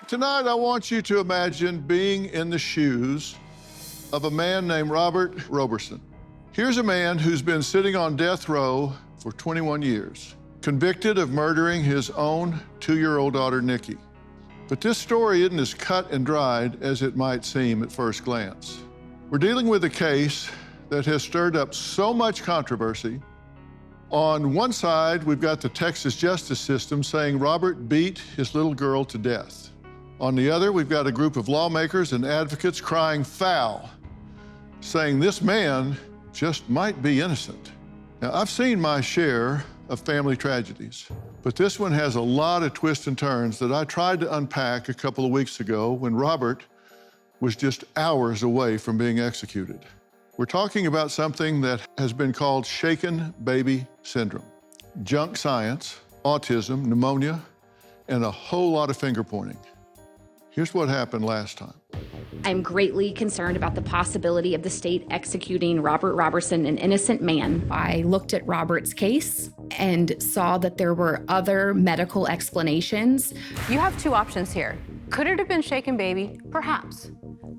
Tonight, I want you to imagine being in the shoes of a man named Robert Roberson. Here's a man who's been sitting on death row for 21 years, convicted of murdering his own 2-year-old daughter, Nikki. But this story isn't as cut and dried as it might seem at first glance. We're dealing with a case that has stirred up so much controversy. On one side, we've got the Texas justice system saying Robert beat his little girl to death. On the other, we've got a group of lawmakers and advocates crying foul, saying this man just might be innocent. Now, I've seen my share of family tragedies, but this one has a lot of twists and turns that I tried to unpack a couple of weeks ago when Robert was just hours away from being executed. We're talking about something that has been called shaken baby syndrome, junk science, autism, pneumonia, and a whole lot of finger pointing. Here's what happened last time. I'm greatly concerned about the possibility of the state executing Robert Roberson, an innocent man. I looked at Robert's case and saw that there were other medical explanations. You have two options here. Could it have been shaken baby? Perhaps.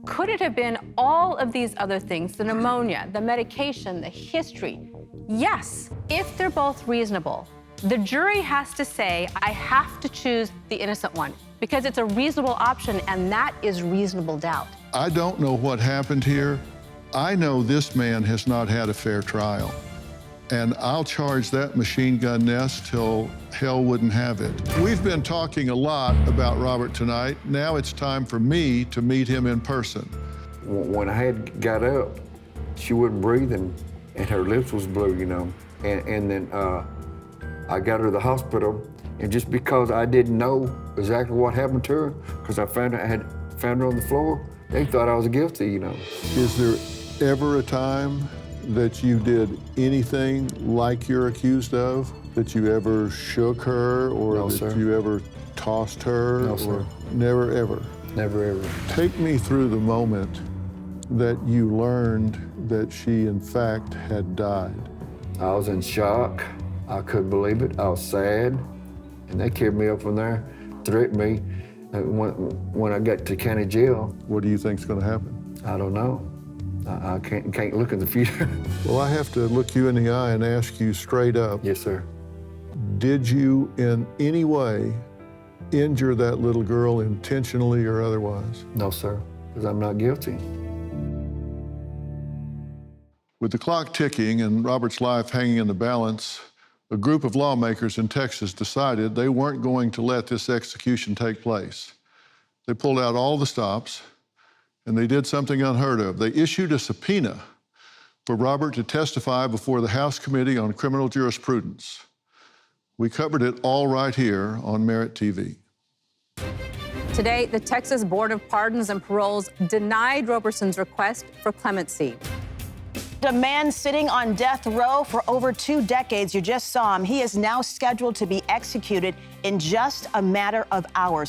Could it have been all of these other things, the pneumonia, the medication, the history? Yes, if they're both reasonable. The jury has to say, I have to choose the innocent one, because it's a reasonable option, and that is reasonable doubt. I don't know what happened here. I know this man has not had a fair trial, and I'll charge that machine gun nest till hell wouldn't have it. We've been talking a lot about Robert tonight. Now it's time for me to meet him in person. When I had got up, she wouldn't breathe, and her lips was blue, you know. And then I got her to the hospital, and just because I didn't know exactly what happened to her, because I had found her on the floor, they thought I was guilty, you know. Is there ever a time that you did anything like you're accused of? That you ever shook her, or No, that sir. you ever tossed her? No, or sir. Never, ever? Never, ever. Take me through the moment that you learned that she, in fact, had died. I was in shock. I couldn't believe it. I was sad. And they carried me up from there, threatened me. And when I got to county jail, What do you think's going to happen? I don't know. I can't look in the future. Well, I have to look you in the eye and ask you straight up. Yes, sir. Did you in any way injure that little girl intentionally or otherwise? No, sir, because I'm not guilty. With the clock ticking and Robert's life hanging in the balance, a group of lawmakers in Texas decided they weren't going to let this execution take place. They pulled out all the stops, and they did something unheard of. They issued a subpoena for Robert to testify before the House Committee on Criminal Jurisprudence. We covered it all right here on Merit TV. Today, the Texas Board of Pardons and Paroles denied Roberson's request for clemency. A man sitting on death row for over 2 decades. You just saw him. He is now scheduled to be executed in just a matter of hours.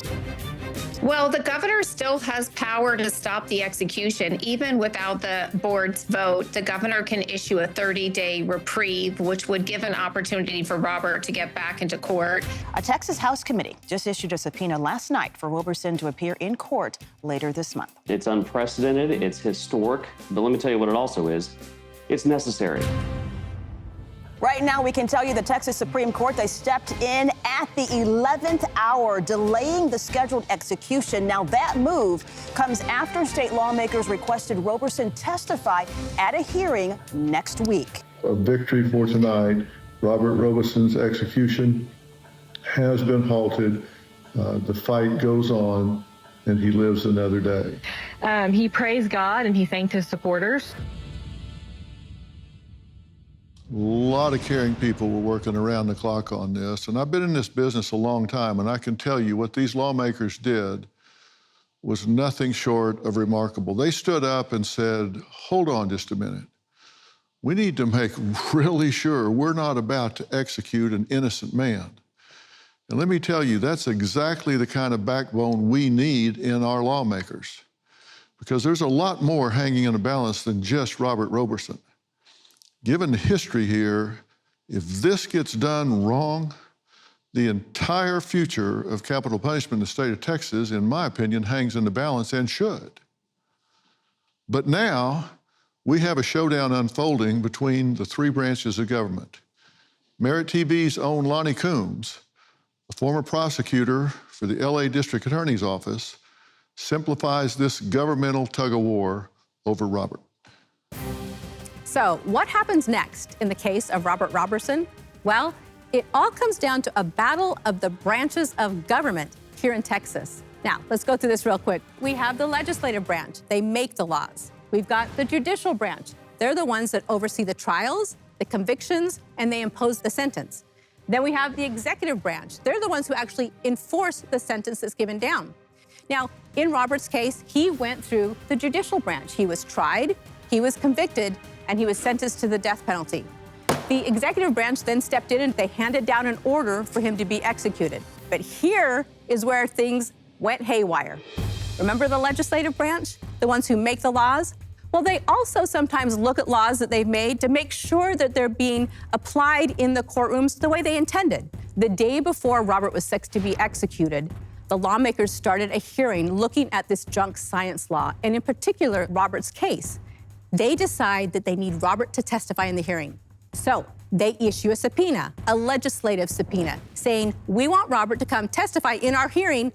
Well, the governor still has power to stop the execution. Even without the board's vote, the governor can issue a 30-day reprieve, which would give an opportunity for Robert to get back into court. A Texas House committee just issued a subpoena last night for Roberson to appear in court later this month. It's unprecedented, it's historic, but let me tell you what it also is. It's necessary. Right now, we can tell you the Texas Supreme Court, they stepped in at the 11th hour, delaying the scheduled execution. Now, that move comes after state lawmakers requested Roberson testify at a hearing next week. A victory for tonight. Robert Roberson's execution has been halted. The fight goes on, and he lives another day. He praised God and he thanked his supporters. A lot of caring people were working around the clock on this, and I've been in this business a long time, and I can tell you what these lawmakers did was nothing short of remarkable. They stood up and said, hold on just a minute. We need to make really sure we're not about to execute an innocent man. And let me tell you, that's exactly the kind of backbone we need in our lawmakers, because there's a lot more hanging in the balance than just Robert Roberson. Given the history here, if this gets done wrong, The entire future of capital punishment in the state of Texas, in my opinion, hangs in the balance and should. But now we have a showdown unfolding between the three branches of government. Merit TV's own Lonnie Coombs, a former prosecutor for the LA District Attorney's Office, simplifies this governmental tug-of-war over Robert. So, what happens next in the case of Robert Roberson? Well, it all comes down to a battle of the branches of government here in Texas. Now, let's go through this real quick. We have the legislative branch. They make the laws. We've got the judicial branch. They're the ones that oversee the trials, the convictions, and they impose the sentence. Then we have the executive branch. They're the ones who actually enforce the sentence that's given down. Now, in Robert's case, he went through the judicial branch. He was tried, he was convicted, and he was sentenced to the death penalty. The executive branch then stepped in and they handed down an order for him to be executed. But here is where things went haywire. Remember the legislative branch, the ones who make the laws? Well, they also sometimes look at laws that they've made to make sure that they're being applied in the courtrooms the way they intended. The day before Robert was set to be executed, the lawmakers started a hearing looking at this junk science law, and in particular, Robert's case. They decide that they need Robert to testify in the hearing. So they issue a subpoena, a legislative subpoena, saying, we want Robert to come testify in our hearing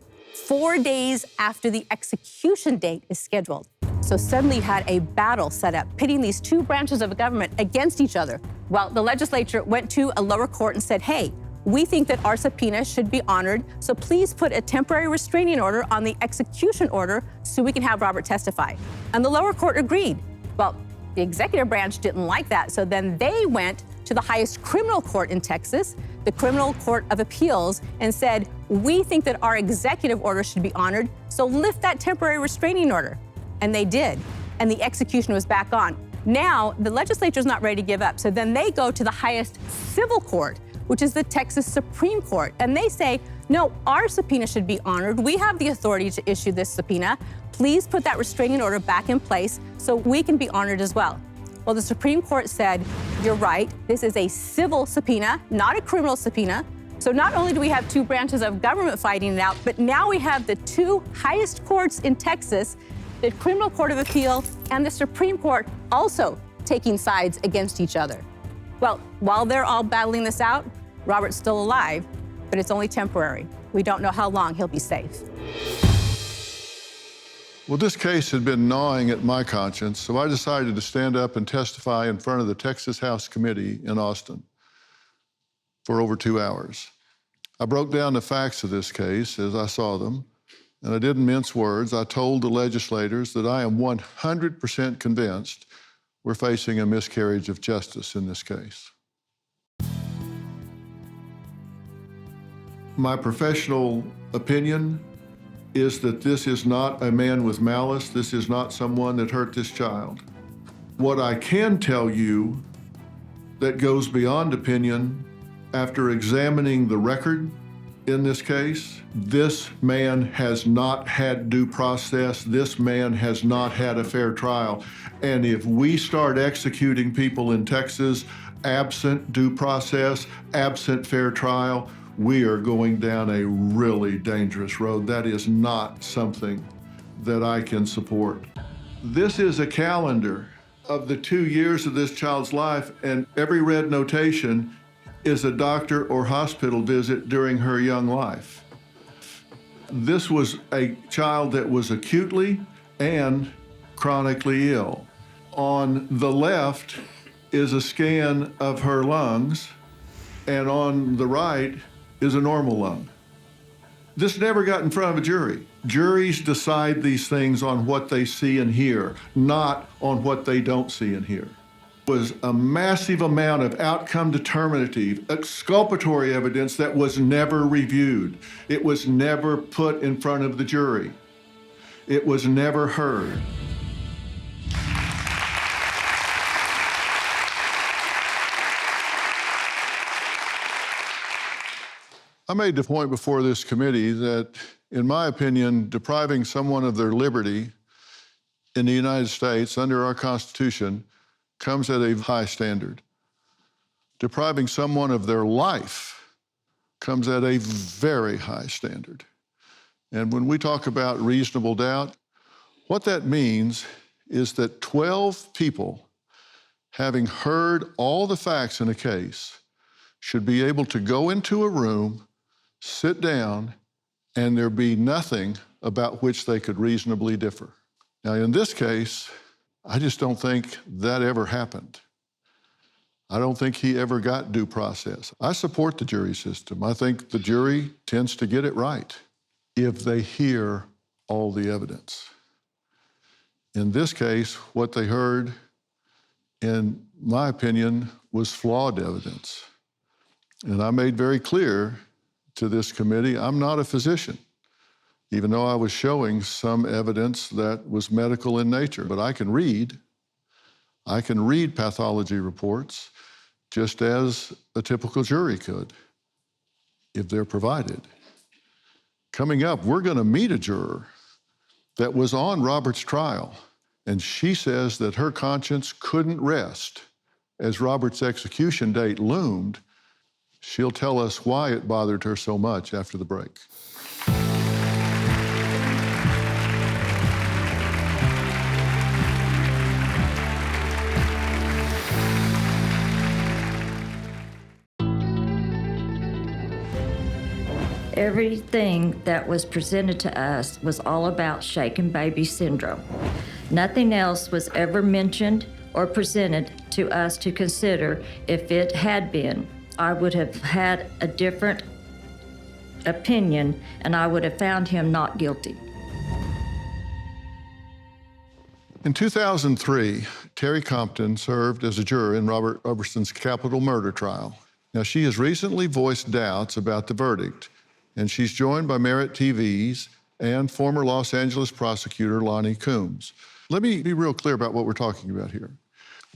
4 days after the execution date is scheduled. So suddenly you had a battle set up, pitting these two branches of government against each other. Well, the legislature went to a lower court and said, hey, we think that our subpoena should be honored, so please put a temporary restraining order on the execution order so we can have Robert testify. And the lower court agreed. Well, the executive branch didn't like that, so then they went to the highest criminal court in Texas, the Criminal Court of Appeals, and said, we think that our executive order should be honored, so lift that temporary restraining order. And they did, and the execution was back on. Now, the legislature's not ready to give up, so then they go to the highest civil court, which is the Texas Supreme Court, and they say, no, our subpoena should be honored. We have the authority to issue this subpoena. Please put that restraining order back in place so we can be honored as well. Well, the Supreme Court said, you're right, this is a civil subpoena, not a criminal subpoena. So not only do we have two branches of government fighting it out, but now we have the two highest courts in Texas, the Criminal Court of Appeal and the Supreme Court, also taking sides against each other. Well, while they're all battling this out, Robert's still alive, but it's only temporary. We don't know how long he'll be safe. Well, this case had been gnawing at my conscience, so I decided to stand up and testify in front of the Texas House Committee in Austin for over 2 hours. I broke down the facts of this case as I saw them, and I didn't mince words. I told the legislators that I am 100% convinced we're facing a miscarriage of justice in this case. My professional opinion is that this is not a man with malice. This is not someone that hurt this child. What I can tell you that goes beyond opinion, after examining the record in this case, this man has not had due process. This man has not had a fair trial. And if we start executing people in Texas absent due process, absent fair trial, we are going down a really dangerous road. That is not something that I can support. This is a calendar of the 2 years of this child's life, and every red notation is a doctor or hospital visit during her young life. This was a child that was acutely and chronically ill. On the left is a scan of her lungs, and on the right is a normal lung. This never got in front of a jury. Juries decide these things on what they see and hear, not on what they don't see and hear. It was a massive amount of outcome determinative, exculpatory evidence that was never reviewed. It was never put in front of the jury. It was never heard. I made the point before this committee that, in my opinion, depriving someone of their liberty in the United States under our Constitution comes at a high standard. Depriving someone of their life comes at a very high standard. And when we talk about reasonable doubt, what that means is that 12 people, having heard all the facts in a case, should be able to go into a room, sit down, and there be nothing about which they could reasonably differ. Now, in this case, I just don't think that ever happened. I don't think he ever got due process. I support the jury system. I think the jury tends to get it right if they hear all the evidence. In this case, what they heard, in my opinion, was flawed evidence. And I made very clear to this committee, I'm not a physician, even though I was showing some evidence that was medical in nature. But I can read pathology reports just as a typical jury could, if they're provided. Coming up, we're going to meet a juror that was on Robert's trial, and she says that her conscience couldn't rest as Robert's execution date loomed. She'll tell us why it bothered her so much after the break. Everything that was presented to us was all about shaken baby syndrome. Nothing else was ever mentioned or presented to us to consider. If it had been, I would have had a different opinion and I would have found him not guilty. In 2003, Terry Compton served as a juror in Robert Roberson's capital murder trial. Now, she has recently voiced doubts about the verdict, and she's joined by Merit TV's and former Los Angeles prosecutor Lonnie Coombs. Let me be real clear about what we're talking about here.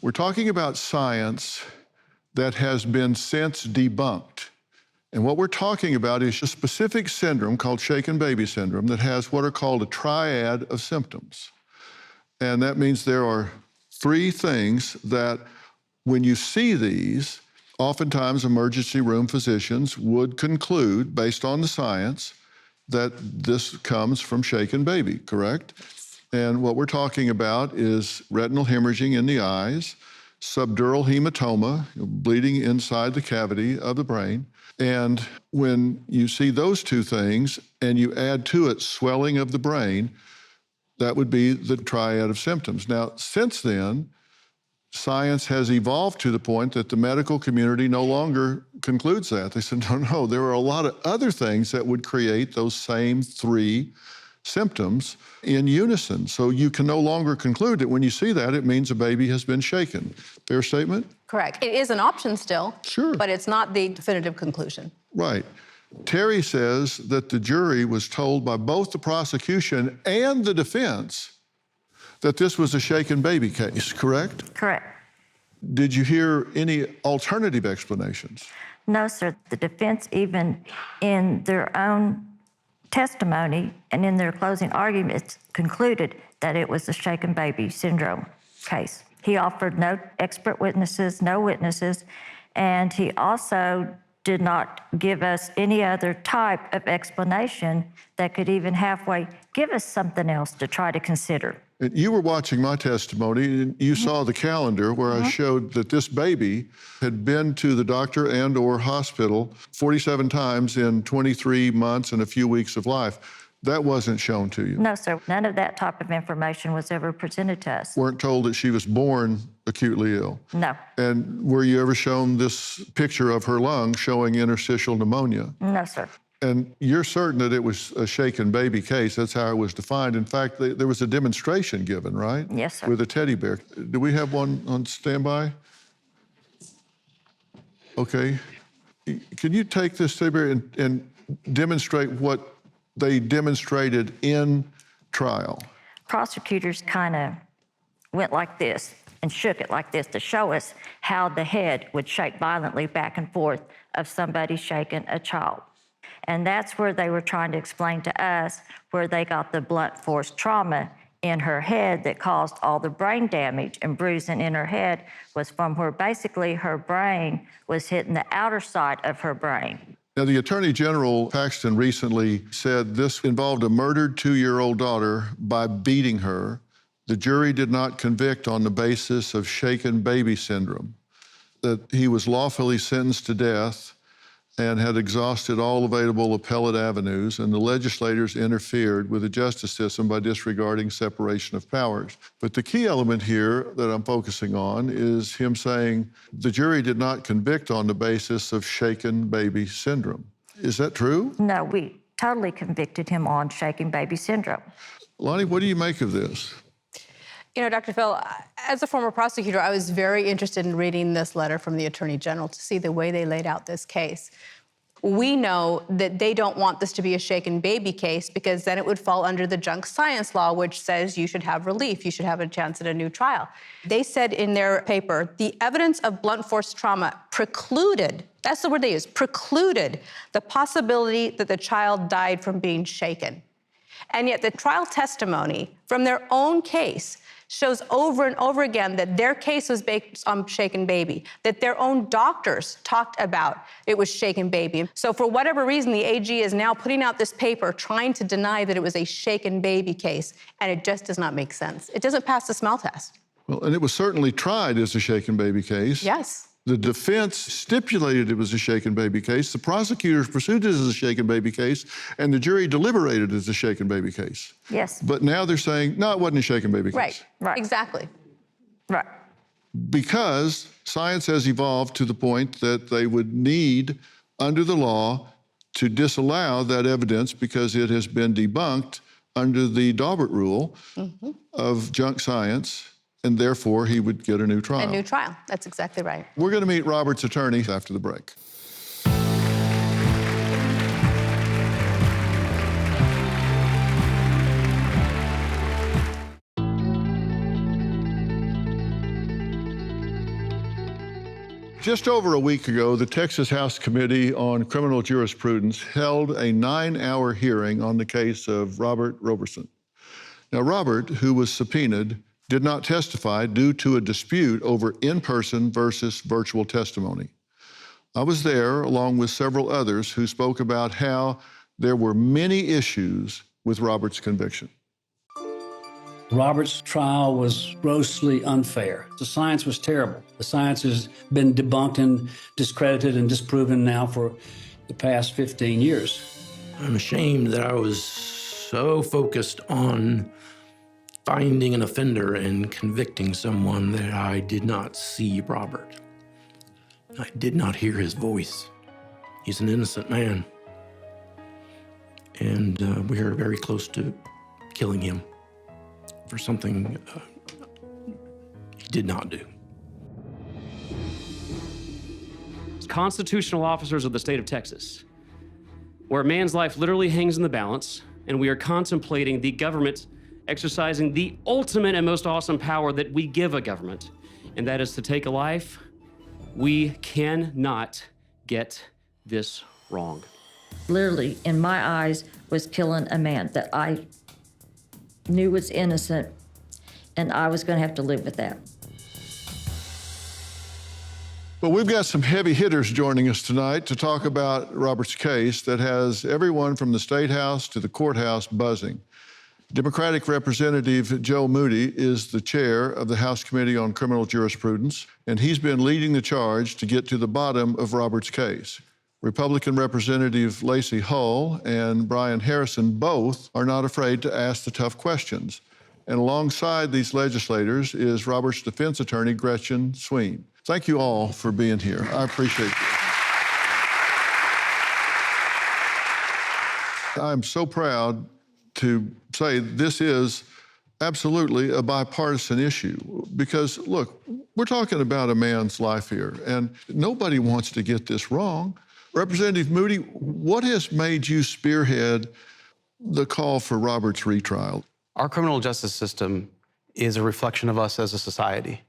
We're talking about science that has been since debunked. And what we're talking about is a specific syndrome called shaken baby syndrome that has what are called a triad of symptoms. And that means there are three things that when you see these, oftentimes emergency room physicians would conclude, based on the science, that this comes from shaken baby, correct? And what we're talking about is retinal hemorrhaging in the eyes, subdural hematoma, bleeding inside the cavity of the brain. And when you see those two things and you add to it swelling of the brain, that would be the triad of symptoms. Now, since then, science has evolved to the point that the medical community no longer concludes that. They said, no, there are a lot of other things that would create those same three symptoms in unison. So you can no longer conclude that when you see that, it means a baby has been shaken. Fair statement? Correct. It is an option still, Sure. But it's not the definitive conclusion. Right. Terry says that the jury was told by both the prosecution and the defense that this was a shaken baby case, correct? Correct. Did you hear any alternative explanations? No, sir. The defense, even in their own testimony and in their closing arguments, concluded that it was a shaken baby syndrome case. He offered no expert witnesses, no witnesses, and he also did not give us any other type of explanation that could even halfway give us something else to try to consider. You were watching my testimony, and you saw the calendar where I showed that this baby had been to the doctor and or hospital 47 times in 23 months and a few weeks of life. That wasn't shown to you? No, sir. None of that type of information was ever presented to us. Weren't told that she was born acutely ill? No. And were you ever shown this picture of her lung showing interstitial pneumonia? No, sir. And you're certain that it was a shaken baby case? That's how it was defined. In fact, there was a demonstration given, right? Yes, sir. With a teddy bear. Do we have one on standby? Okay. Can you take this teddy bear and demonstrate what they demonstrated in trial? Prosecutors kind of went like this and shook it like this to show us how the head would shake violently back and forth of somebody shaking a child. And that's where they were trying to explain to us where they got the blunt force trauma in her head that caused all the brain damage and bruising in her head was from where basically her brain was hitting the outer side of her brain. Now, the Attorney General, Paxton, recently said this involved a murdered 2-year-old daughter by beating her. The jury did not convict on the basis of shaken baby syndrome, that he was lawfully sentenced to death and had exhausted all available appellate avenues, and the legislators interfered with the justice system by disregarding separation of powers. But the key element here that I'm focusing on is him saying the jury did not convict on the basis of shaken baby syndrome. Is that true? No, we totally convicted him on shaken baby syndrome. Lonnie, what do you make of this? You know, Dr. Phil, as a former prosecutor, I was very interested in reading this letter from the Attorney General to see the way they laid out this case. We know that they don't want this to be a shaken baby case because then it would fall under the junk science law, which says you should have relief, you should have a chance at a new trial. They said in their paper, the evidence of blunt force trauma precluded, that's the word they used, precluded the possibility that the child died from being shaken. And yet the trial testimony from their own case shows over and over again that their case was based on shaken baby, that their own doctors talked about it was shaken baby. So for whatever reason, the AG is now putting out this paper trying to deny that it was a shaken baby case, and it just does not make sense. It doesn't pass the smell test. Well, and it was certainly tried as a shaken baby case. Yes. The defense stipulated it was a shaken baby case. The prosecutors pursued it as a shaken baby case, and the jury deliberated as a shaken baby case. Yes. But now they're saying, no, it wasn't a shaken baby case. Right. Exactly. Right. Because science has evolved to the point that they would need, under the law, to disallow that evidence because it has been debunked under the Daubert rule of junk science, and therefore he would get a new trial. A new trial. That's exactly right. We're going to meet Robert's attorney after the break. Just over a week ago, the Texas House Committee on Criminal Jurisprudence held a 9-hour hearing on the case of Robert Roberson. Now, Robert, who was subpoenaed, did not testify due to a dispute over in-person versus virtual testimony. I was there along with several others who spoke about how there were many issues with Robert's conviction. Robert's trial was grossly unfair. The science was terrible. The science has been debunked and discredited and disproven now for the past 15 years. I'm ashamed that I was so focused on finding an offender and convicting someone that I did not see Robert. I did not hear his voice. He's an innocent man. And we are very close to killing him for something he did not do. Constitutional officers of the state of Texas, where a man's life literally hangs in the balance, and we are contemplating the government exercising the ultimate and most awesome power that we give a government, and that is to take a life. We cannot get this wrong. Literally, in my eyes, was killing a man that I knew was innocent, and I was going to have to live with that. Well, we've got some heavy hitters joining us tonight to talk about Robert's case that has everyone from the State House to the courthouse buzzing. Democratic Representative Joe Moody is the chair of the House Committee on Criminal Jurisprudence, and he's been leading the charge to get to the bottom of Robert's case. Republican Representative Lacey Hull and Brian Harrison both are not afraid to ask the tough questions. And alongside these legislators is Robert's defense attorney, Gretchen Sween. Thank you all for being here. I appreciate it. I'm so proud to say this is absolutely a bipartisan issue because, look, we're talking about a man's life here, and nobody wants to get this wrong. Representative Moody, what has made you spearhead the call for Robert's retrial? Our criminal justice system is a reflection of us as a society.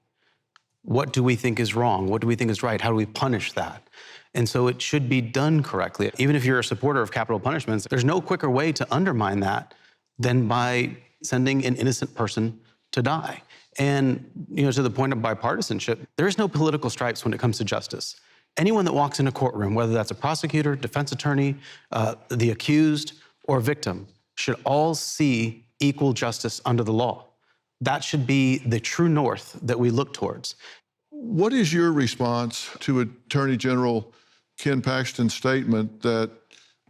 What do we think is wrong? What do we think is right? How do we punish that? And so it should be done correctly. Even if you're a supporter of capital punishments, there's no quicker way to undermine that than by sending an innocent person to die. And, to the point of bipartisanship, there is no political stripes when it comes to justice. anyone that walks in a courtroom, whether that's a prosecutor, defense attorney, the accused, or victim, should all see equal justice under the law. That should be the true north that we look towards. What is your response to Attorney General Ken Paxton's statement that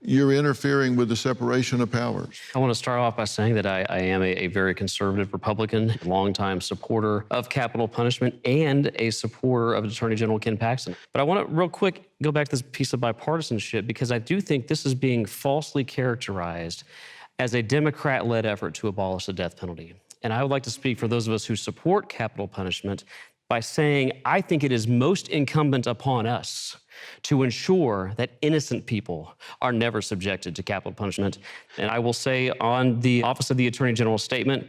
you're interfering with the separation of powers? I want to start off by saying that I am a very conservative Republican, longtime supporter of capital punishment and a supporter of Attorney General Ken Paxton. But I want to real quick go back to this piece of bipartisanship, because I do think this is being falsely characterized as a Democrat-led effort to abolish the death penalty. And I would like to speak for those of us who support capital punishment by saying I think it is most incumbent upon us to ensure that innocent people are never subjected to capital punishment. And I will say, on the Office of the Attorney General's statement,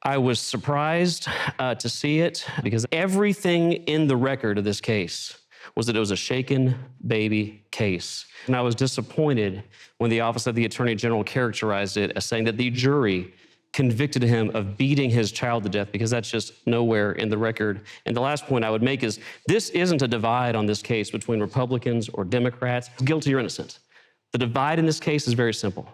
I was surprised to see it, because everything in the record of this case was that it was a shaken baby case. And I was disappointed when the Office of the Attorney General characterized it as saying that the jury convicted him of beating his child to death, because that's just nowhere in the record. And the last point I would make is this isn't a divide on this case between Republicans or Democrats, guilty or innocent. The divide in this case is very simple.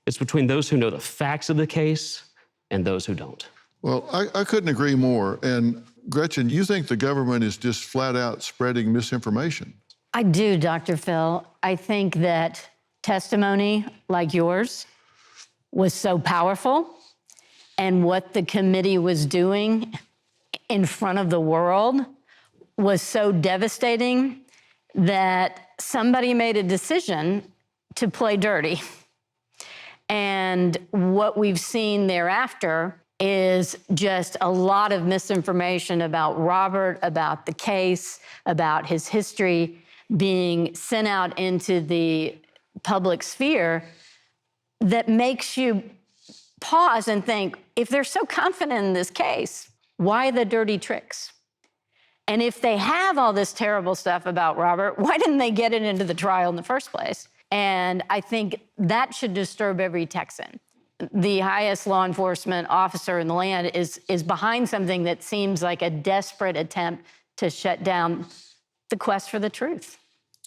It's between those who know the facts of the case and those who don't. Well, I couldn't agree more. And Gretchen, you think the government is just flat out spreading misinformation? I do, Dr. Phil. I think that testimony like yours was so powerful, and what the committee was doing in front of the world was so devastating that somebody made a decision to play dirty. And what we've seen thereafter is just a lot of misinformation about Robert, about the case, about his history being sent out into the public sphere that makes you pause and think, if they're so confident in this case, why the dirty tricks? And if they have all this terrible stuff about Robert, why didn't they get it into the trial in the first place? And I think that should disturb every Texan. The highest law enforcement officer in the land is behind something that seems like a desperate attempt to shut down the quest for the truth.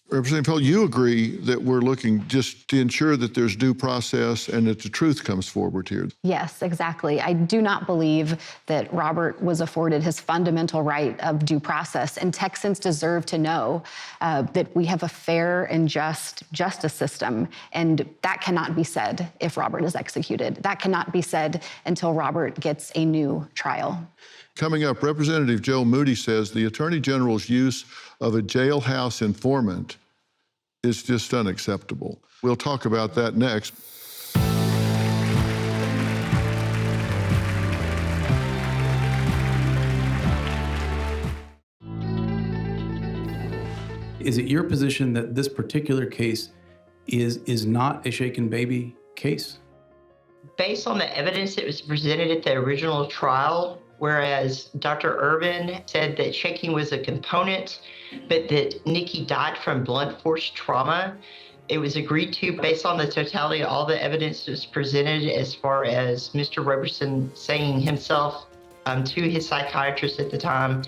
Representative Hill, you agree that we're looking just to ensure that there's due process and that the truth comes forward here? Yes, exactly. I do not believe that Robert was afforded his fundamental right of due process, and Texans deserve to know that we have a fair and just justice system, and that cannot be said if Robert is executed. That cannot be said until Robert gets a new trial. Coming up, Representative Joe Moody says the Attorney General's use of a jailhouse informant is just unacceptable. We'll talk about that next. Is it your position that this particular case is not a shaken baby case? Based on the evidence that was presented at the original trial, whereas Dr. Urban said that shaking was a component, but that Nikki died from blunt force trauma, it was agreed to based on the totality of all the evidence that was presented, as far as Mr. Roberson saying himself to his psychiatrist at the time,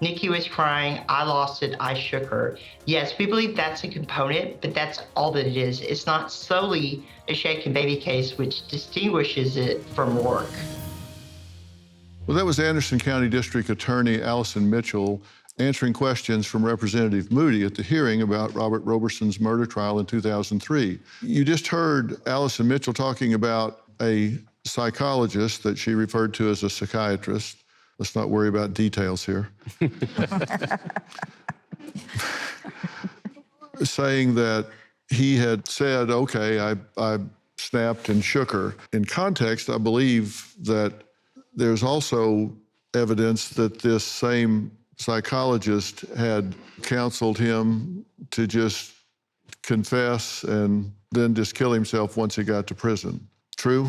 Nikki was crying, I lost it, I shook her. Yes, we believe that's a component, but that's all that it is. It's not solely a shaken baby case, which distinguishes it from Rourke. Well, that was Anderson County District Attorney Allison Mitchell answering questions from Representative Moody at the hearing about Robert Roberson's murder trial in 2003. You just heard Allison Mitchell talking about a psychologist that she referred to as a psychiatrist. Let's not worry about details here. Saying that he had said, okay, I snapped and shook her. In context, I believe that there's also evidence that this same psychologist had counseled him to just confess and then just kill himself once he got to prison. True?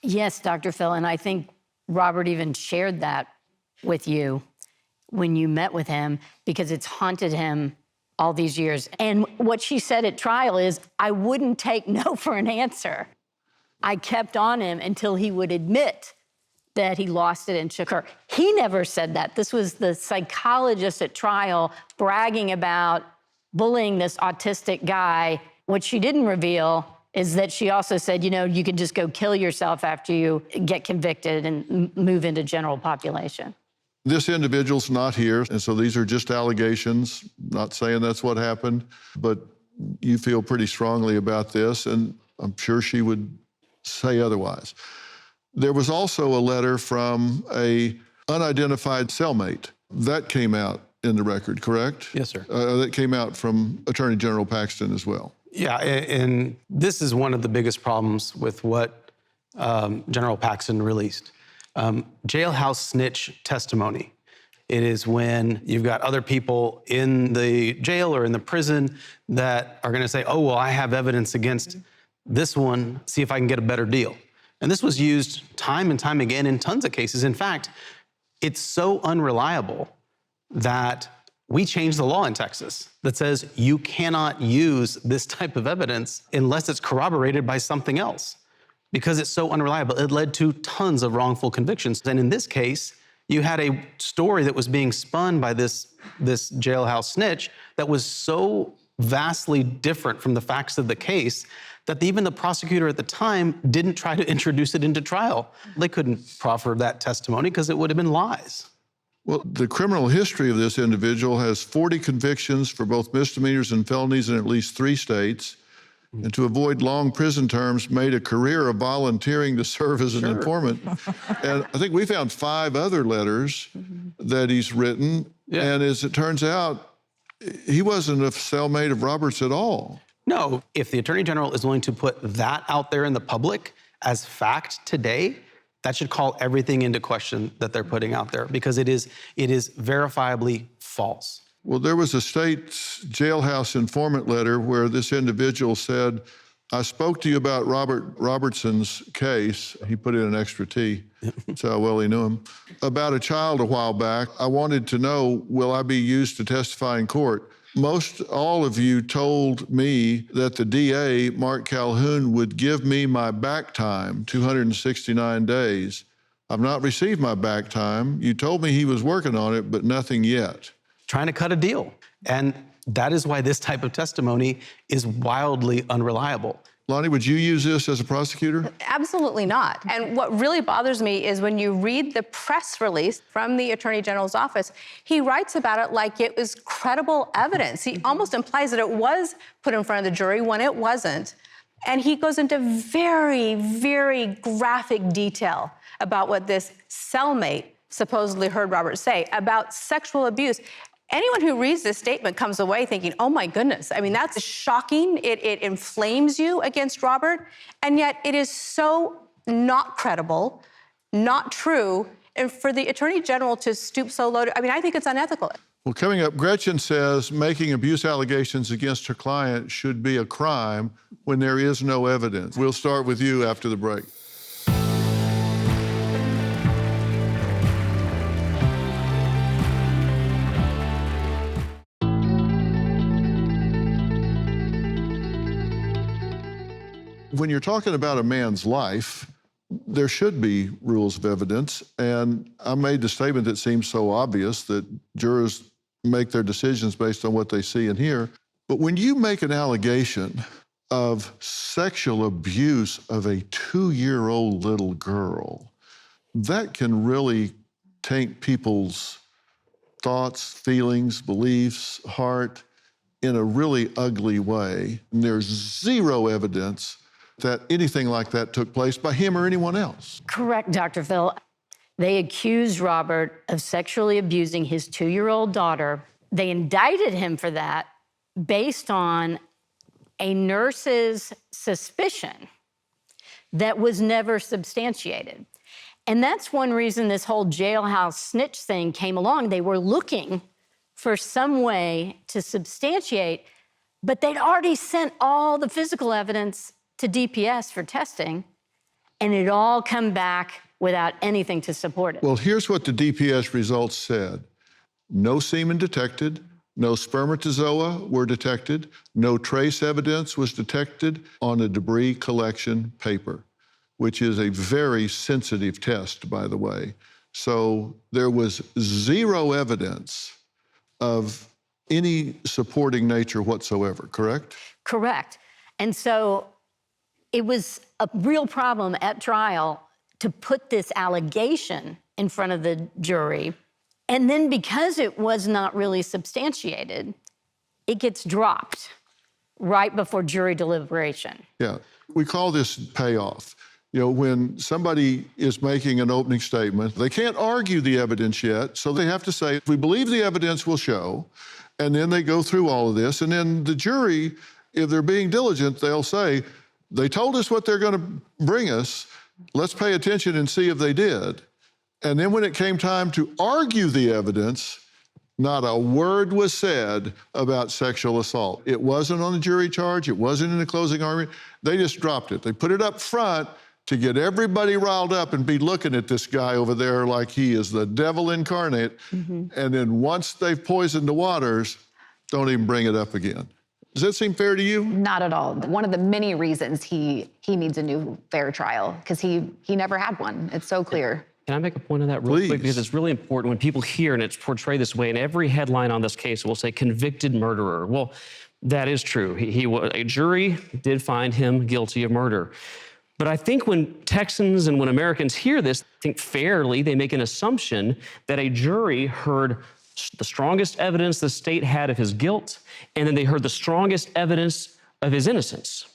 Yes, Dr. Phil, and I think Robert even shared that with you when you met with him, because it's haunted him all these years. And what she said at trial is, I wouldn't take no for an answer. I kept on him until he would admit that he lost it and shook her. He never said that. This was the psychologist at trial bragging about bullying this autistic guy. What she didn't reveal is that she also said, you know, you can just go kill yourself after you get convicted and move into general population. This individual's not here, and so these are just allegations, not saying that's what happened, but you feel pretty strongly about this, and I'm sure she would say otherwise. There was also a letter from a unidentified cellmate. That came out in the record, correct? Yes, sir. That came out from Attorney General Paxton as well. Yeah, and this is one of the biggest problems with what General Paxton released. Jailhouse snitch testimony. It is when you've got other people in the jail or in the prison that are going to say, oh, well, I have evidence against this one, see if I can get a better deal. And this was used time and time again in tons of cases. In fact, it's so unreliable that we changed the law in Texas that says you cannot use this type of evidence unless it's corroborated by something else, because it's so unreliable. It led to tons of wrongful convictions. And in this case, you had a story that was being spun by this jailhouse snitch that was so vastly different from the facts of the case that even the prosecutor at the time didn't try to introduce it into trial. They couldn't proffer that testimony because it would have been lies. Well, the criminal history of this individual has 40 convictions for both misdemeanors and felonies in at least 3 states. And to avoid long prison terms, made a career of volunteering to serve as an informant. And I think we found 5 other letters that he's written. Yeah. And as it turns out, he wasn't a cellmate of Robert's at all. No, if the Attorney General is willing to put that out there in the public as fact today, that should call everything into question that they're putting out there, because it is verifiably false. Well, there was a state jailhouse informant letter where this individual said, I spoke to you about Robert Robertson's case. He put in an extra T. That's how well he knew him. About a child a while back. I wanted to know, will I be used to testify in court? Most all of you told me that the DA, Mark Calhoun, would give me my back time, 269 days. I've not received my back time. You told me he was working on it, but nothing yet. Trying to cut a deal. And that is why this type of testimony is wildly unreliable. Lonnie, would you use this as a prosecutor? Absolutely not. And what really bothers me is when you read the press release from the Attorney General's office, he writes about it like it was credible evidence. He almost implies that it was put in front of the jury when it wasn't. And he goes into very, very graphic detail about what this cellmate supposedly heard Robert say about sexual abuse. Anyone who reads this statement comes away thinking, oh my goodness, I mean, that's shocking. It inflames you against Robert, and yet it is so not credible, not true, and for the Attorney General to stoop so low, I mean, I think it's unethical. Well, coming up, Gretchen says making abuse allegations against her client should be a crime when there is no evidence. We'll start with you after the break. When you're talking about a man's life, there should be rules of evidence. And I made the statement that seems so obvious that jurors make their decisions based on what they see and hear. But when you make an allegation of sexual abuse of a 2-year-old little girl, that can really taint people's thoughts, feelings, beliefs, heart in a really ugly way. And there's zero evidence that anything like that took place by him or anyone else. Correct, Dr. Phil. They accused Robert of sexually abusing his 2-year-old daughter. They indicted him for that based on a nurse's suspicion that was never substantiated. And that's one reason this whole jailhouse snitch thing came along. They were looking for some way to substantiate, but they'd already sent all the physical evidence to DPS for testing, and it all come back without anything to support it. Well, here's what the DPS results said. No semen detected, no spermatozoa were detected, no trace evidence was detected on a debris collection paper, which is a very sensitive test, by the way. So there was zero evidence of any supporting nature whatsoever, correct? Correct. And so it was a real problem at trial to put this allegation in front of the jury. And then because it was not really substantiated, it gets dropped right before jury deliberation. Yeah, we call this payoff. You know, when somebody is making an opening statement, they can't argue the evidence yet, so they have to say, we believe the evidence will show, and then they go through all of this, and then the jury, if they're being diligent, they'll say, they told us what they're going to bring us, let's pay attention and see if they did. And then when it came time to argue the evidence, not a word was said about sexual assault. It wasn't on the jury charge. It wasn't in the closing argument. They just dropped it. They put it up front to get everybody riled up and be looking at this guy over there like he is the devil incarnate. And then once they've poisoned the waters, don't even bring it up again. Does that seem fair to you? Not at all. One of the many reasons he needs a new fair trial, because he never had one. It's so clear. Can I make a point of that real quick? Because it's really important when people hear and it's portrayed this way, and every headline on this case will say convicted murderer. Well, that is true. A jury did find him guilty of murder. But I think when Texans and when Americans hear this, I think fairly, they make an assumption that a jury heard the strongest evidence the state had of his guilt, and then they heard the strongest evidence of his innocence.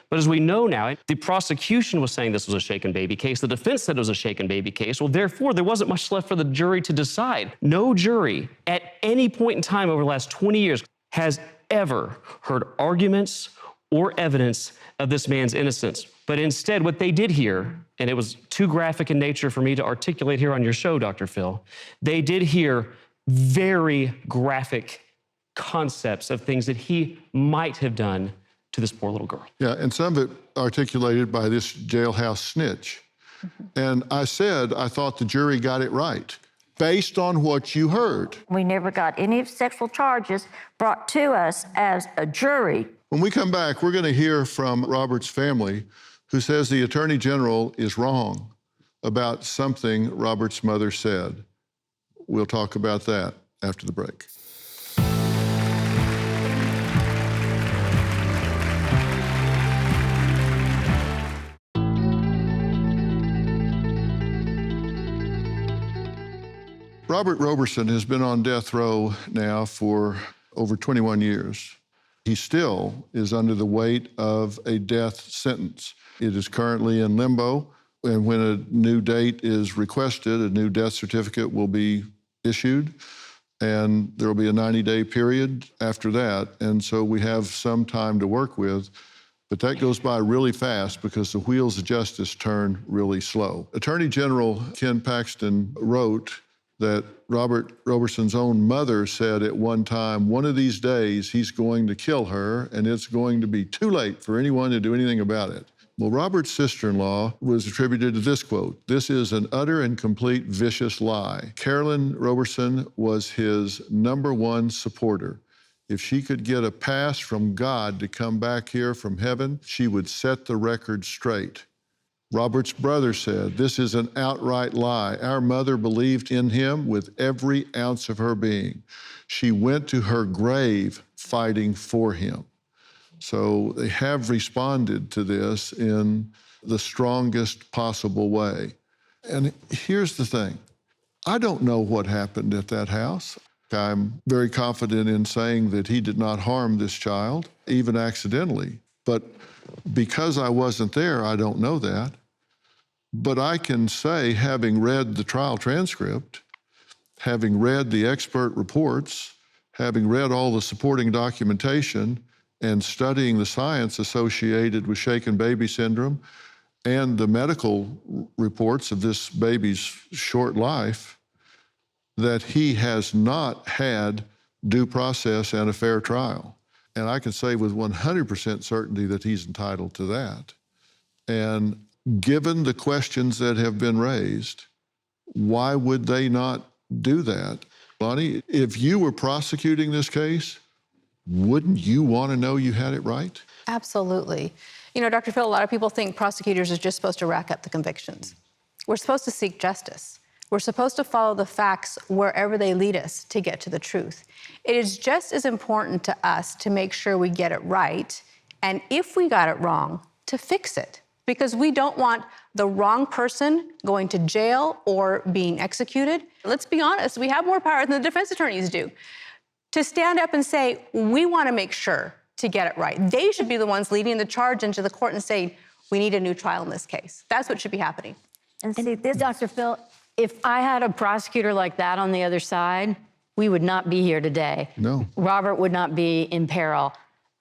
But as we know now, the prosecution was saying this was a shaken baby case. The defense said it was a shaken baby case. Well, therefore, there wasn't much left for the jury to decide. No jury at any point in time over the last 20 years has ever heard arguments or evidence of this man's innocence. But instead, what they did hear, and it was too graphic in nature for me to articulate here on your show, Dr. Phil, they did hear very graphic concepts of things that he might have done to this poor little girl. Yeah, and some of it articulated by this jailhouse snitch. And I said, I thought the jury got it right, based on what you heard. We never got any sexual charges brought to us as a jury. When we come back, we're going to hear from Robert's family, who says the Attorney General is wrong about something Robert's mother said. We'll talk about that after the break. Robert Roberson has been on death row now for over 21 years. He still is under the weight of a death sentence. It is currently in limbo, and when a new date is requested, a new death certificate will be issued, and there will be a 90-day period after that, and so we have some time to work with. But that goes by really fast because the wheels of justice turn really slow. Attorney General Ken Paxton wrote that Robert Roberson's own mother said at one time, one of these days he's going to kill her and it's going to be too late for anyone to do anything about it. Well, Robert's sister-in-law was attributed to this quote, "This is an utter and complete vicious lie. Carolyn Roberson was his #1 supporter. If she could get a pass from God to come back here from heaven, she would set the record straight." Robert's brother said, "This is an outright lie. Our mother believed in him with every ounce of her being. She went to her grave fighting for him." So they have responded to this in the strongest possible way. And here's the thing. I don't know what happened at that house. I'm very confident in saying that he did not harm this child, even accidentally. But because I wasn't there, I don't know that. But I can say, having read the trial transcript, having read the expert reports, having read all the supporting documentation, and studying the science associated with shaken baby syndrome and the medical reports of this baby's short life, that he has not had due process and a fair trial. And I can say with 100% certainty that he's entitled to that. And given the questions that have been raised, why would they not do that? Bonnie, if you were prosecuting this case, wouldn't you want to know you had it right? Absolutely. You know, Dr. Phil, a lot of people think prosecutors are just supposed to rack up the convictions. We're supposed to seek justice. We're supposed to follow the facts wherever they lead us to get to the truth. It is just as important to us to make sure we get it right, and if we got it wrong, to fix it. Because we don't want the wrong person going to jail or being executed. Let's be honest, we have more power than the defense attorneys do to stand up and say, we want to make sure to get it right. They should be the ones leading the charge into the court and saying, we need a new trial in this case. That's what should be happening. And see, this, Dr. Phil, if I had a prosecutor like that on the other side, we would not be here today. No. Robert would not be in peril.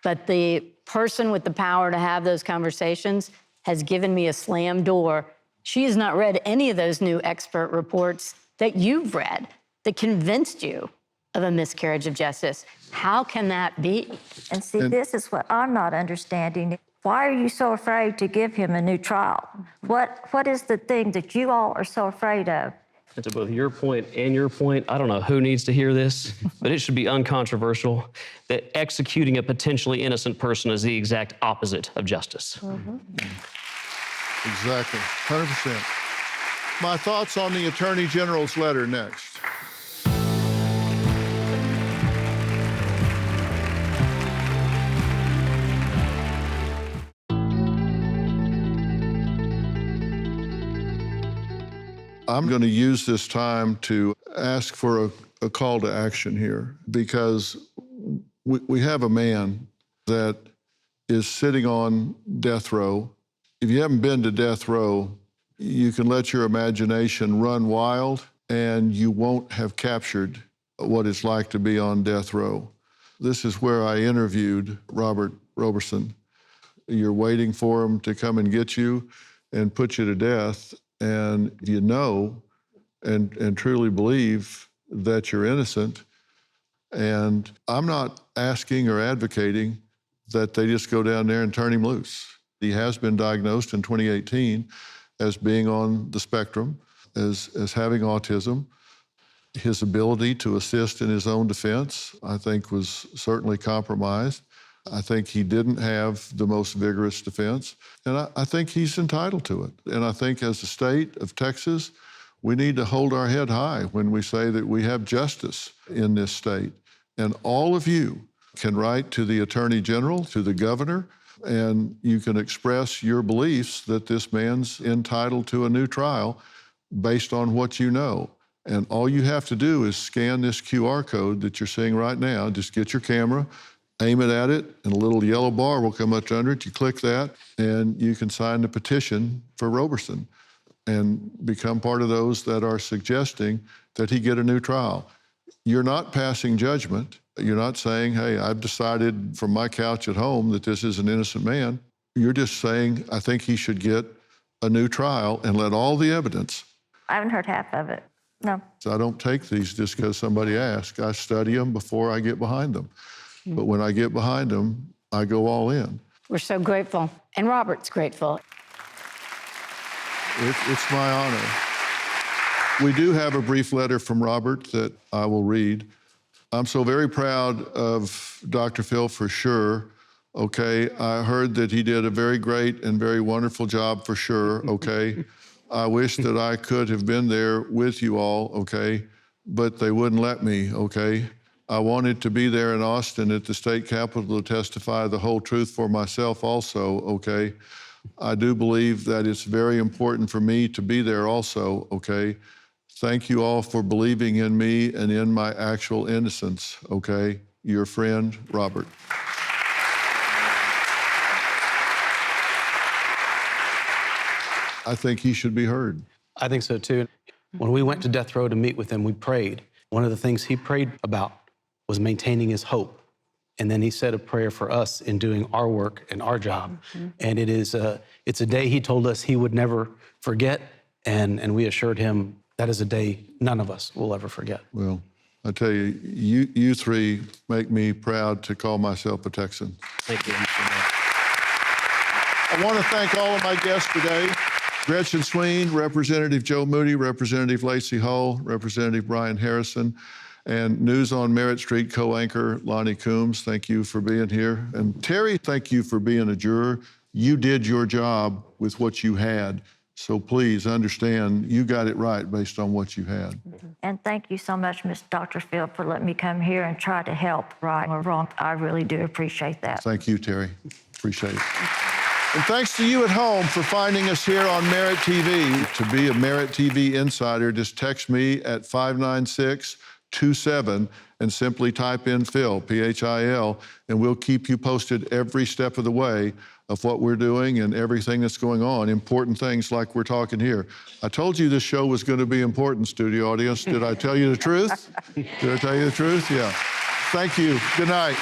But the person with the power to have those conversations has given me a slam door. She has not read any of those new expert reports that you've read that convinced you of a miscarriage of justice. How can that be? And see, this is what I'm not understanding. Why are you so afraid to give him a new trial? What is the thing that you all are so afraid of? And to both your point and your point, I don't know who needs to hear this, but it should be uncontroversial that executing a potentially innocent person is the exact opposite of justice. Exactly, 100%. My thoughts on the Attorney General's letter next. I'm going to use this time to ask for a call to action here, because we have a man that is sitting on death row. If you haven't been to death row, you can let your imagination run wild and you won't have captured what it's like to be on death row. This is where I interviewed Robert Roberson. You're waiting for him to come and get you and put you to death. And you know and truly believe that you're innocent. And I'm not asking or advocating that they just go down there and turn him loose. He has been diagnosed in 2018 as being on the spectrum, as having autism. His ability to assist in his own defense, I think, was certainly compromised. I think he didn't have the most vigorous defense, and I think he's entitled to it. And I think as the state of Texas, we need to hold our head high when we say that we have justice in this state. And all of you can write to the Attorney General, to the governor, and you can express your beliefs that this man's entitled to a new trial based on what you know. And all you have to do is scan this QR code that you're seeing right now. Just get your camera, aim it at it, and a little yellow bar will come up under it. You click that, and you can sign the petition for Roberson and become part of those that are suggesting that he get a new trial. You're not passing judgment. You're not saying, hey, I've decided from my couch at home that this is an innocent man. You're just saying, I think he should get a new trial and let all the evidence. I haven't heard half of it, no. So I don't take these just because somebody asks. I study them before I get behind them. But when I get behind them, I go all in. We're so grateful. And Robert's grateful. It's my honor. We do have a brief letter from Robert that I will read. I'm so very proud of Dr. Phil for sure. Okay, I heard that he did a very great and very wonderful job for sure. Okay, I wish that I could have been there with you all. Okay, but they wouldn't let me. Okay. I wanted to be there in Austin at the state capitol to testify the whole truth for myself also, okay? I do believe that it's very important for me to be there also, okay? Thank you all for believing in me and in my actual innocence, okay? Your friend, Robert. I think he should be heard. I think so too. When we went to death row to meet with him, we prayed. One of the things he prayed about was maintaining his hope. And then he said a prayer for us in doing our work and our job. And it's a day he told us he would never forget. And we assured him that is a day none of us will ever forget. Well, I tell you, you three make me proud to call myself a Texan. Thank you. I want to thank all of my guests today. Gretchen Sween, Representative Joe Moody, Representative Lacey Hull, Representative Brian Harrison, and News on Merritt Street co-anchor Lonnie Coombs. Thank you for being here. And Terry, thank you for being a juror. You did your job with what you had. So please understand, you got it right based on what you had. And thank you so much, Dr. Phil, for letting me come here and try to help right or wrong. I really do appreciate that. Thank you, Terry. Appreciate it. And thanks to you at home for finding us here on Merit TV. To be a Merit TV insider, just text me at 59627 and simply type in Phil, P-H-I-L, and we'll keep you posted every step of the way of what we're doing and everything that's going on, important things like we're talking here. I told you this show was going to be important, studio audience. Did I tell you the truth? Did I tell you the truth? Yeah. Thank you. Good night.